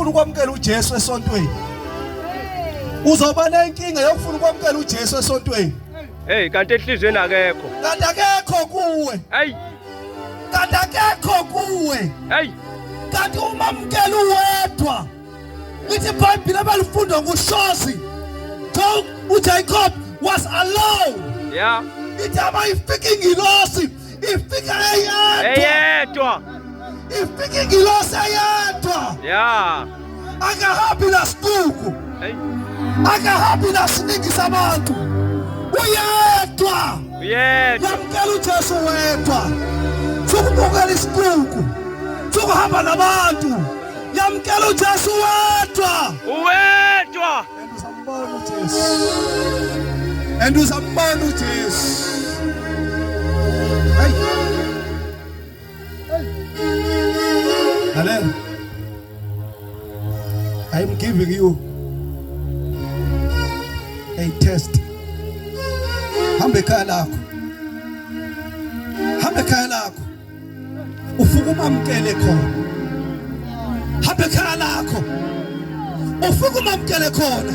ufuna ukwamukela uJesu esontweni. Uzoba nenkinga yokufuna ukwamukela uJesu esontweni. Hey, kanti enhlizweni akekho. Kanti akekho kuwe. Hey. Kanti akekho kuwe. Hey. Kanti umamukela uwedwa. Lithi iBhayibheli abalifunda nguShozi. uJacob was alone. Yeah. Ithi abayifika ingilosi ifika eyedwa. Ifika ingilosi eyedwa. Yeah. Akahambi nasibuku. Hey. Akahambi nasiningi sabantu. Uyedwa. Yamukela uJesu wedwa. Sukubukela isibuku. Sukuhamba nabantu. Yamukela uJesu wedwa. Uwedwa. And uzambona uJesu. Hey. Hallelujah. I am giving you a test. Hambe ekhaya lakho. Hambe ekhaya lakho. Ufuna umamkele khona. Hambe ekhaya lakho. Ufuna umamkele khona.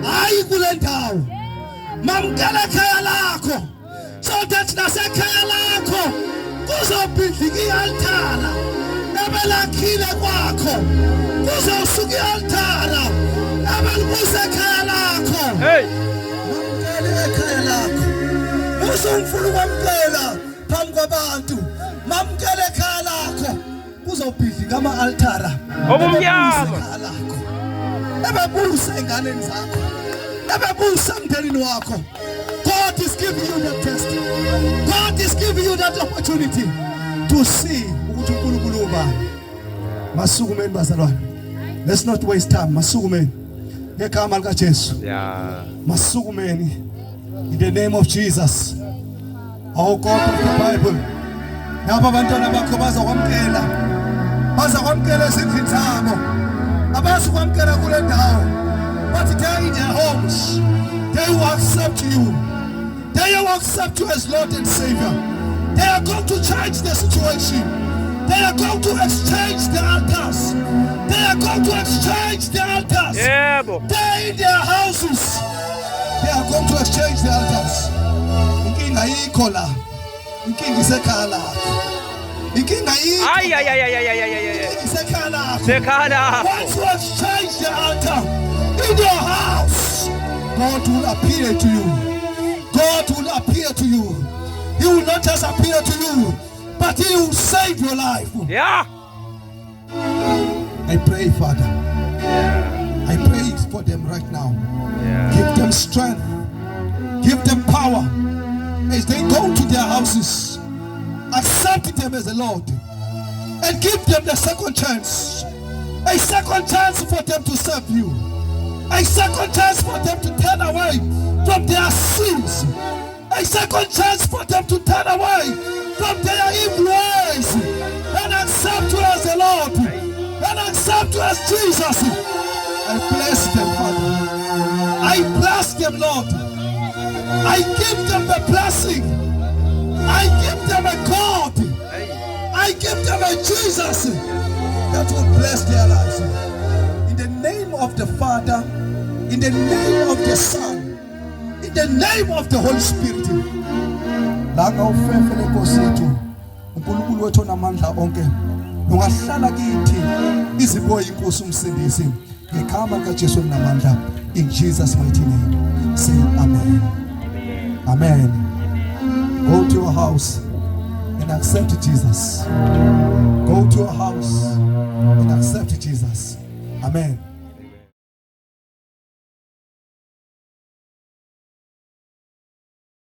Hayi kule ndawo. Mamkele ekhaya lakho. So that nasekhaya lakho kuzobhidlika ialtara ebelakhile kwakho. Kuzosuka ialtara ebelibuse ekhaya lakho. Hey. Mamkele ekhaya lakho. Usumfuna ukwamkela phambi kwabantu. Mamkele ekhaya lakho. Kuzobhidlika ama-altara obumnyama. Ebebulisa enganeni zakho. Ebebulisa emndenini wakho. God is giving you that test. God is giving you that opportunity to see ukuthi uNkulunkulu ubani. Masukumeni bazalwane. Let's not waste time. Masukumeni. Ngegama lika Jesu. Yeah. Masukumeni. In the name of Jesus. Oh God of the Bible. Napa abantwana bakho bazakwamkela. Bazakwamkela ezindlini zabo. Abazakwamkela kule ndawo. But they are in their homes. They will accept you. They will accept you as Lord and Savior. They are going to change the situation. They are going to exchange the altars. They are going to exchange the altars. Yeah, boy. They in their houses. They are going to exchange the altars. Inkinga yikho la. Inkinga isekhaya lakho. Inkinga yikho. Ay. Inkinga isekhaya lakho. Sekhaya lakho. Once you exchange the altar in your house, God will appear to you. God will appear to you. He will not just appear to you, but He will save your life. Yeah. I pray, Father. I pray for them right now. Yeah. Give them strength. Give them power as they go to their houses. Accept them as the Lord. And give them the second chance. A second chance for them to serve you. A second chance for them to turn away from their sins. A second chance for them to turn away from their evil ways and accept you as the Lord and accept you as Jesus. I bless them, Father. I bless them, Lord. I give them the blessing. I give them a God. I give them a Jesus that will bless their lives. In the name of the Father, in the name of the Son, in the name of the Holy Spirit. Langa ufefele Nkosi yethu. uNkulunkulu wethu onamandla onke. Ungahlala kithi izibo inkosi umsindisi. Ngegama likaJesu onamandla. In Jesus' mighty name. Say amen. Amen. Go to your house and accept Jesus. Go to your house and accept Jesus. Amen.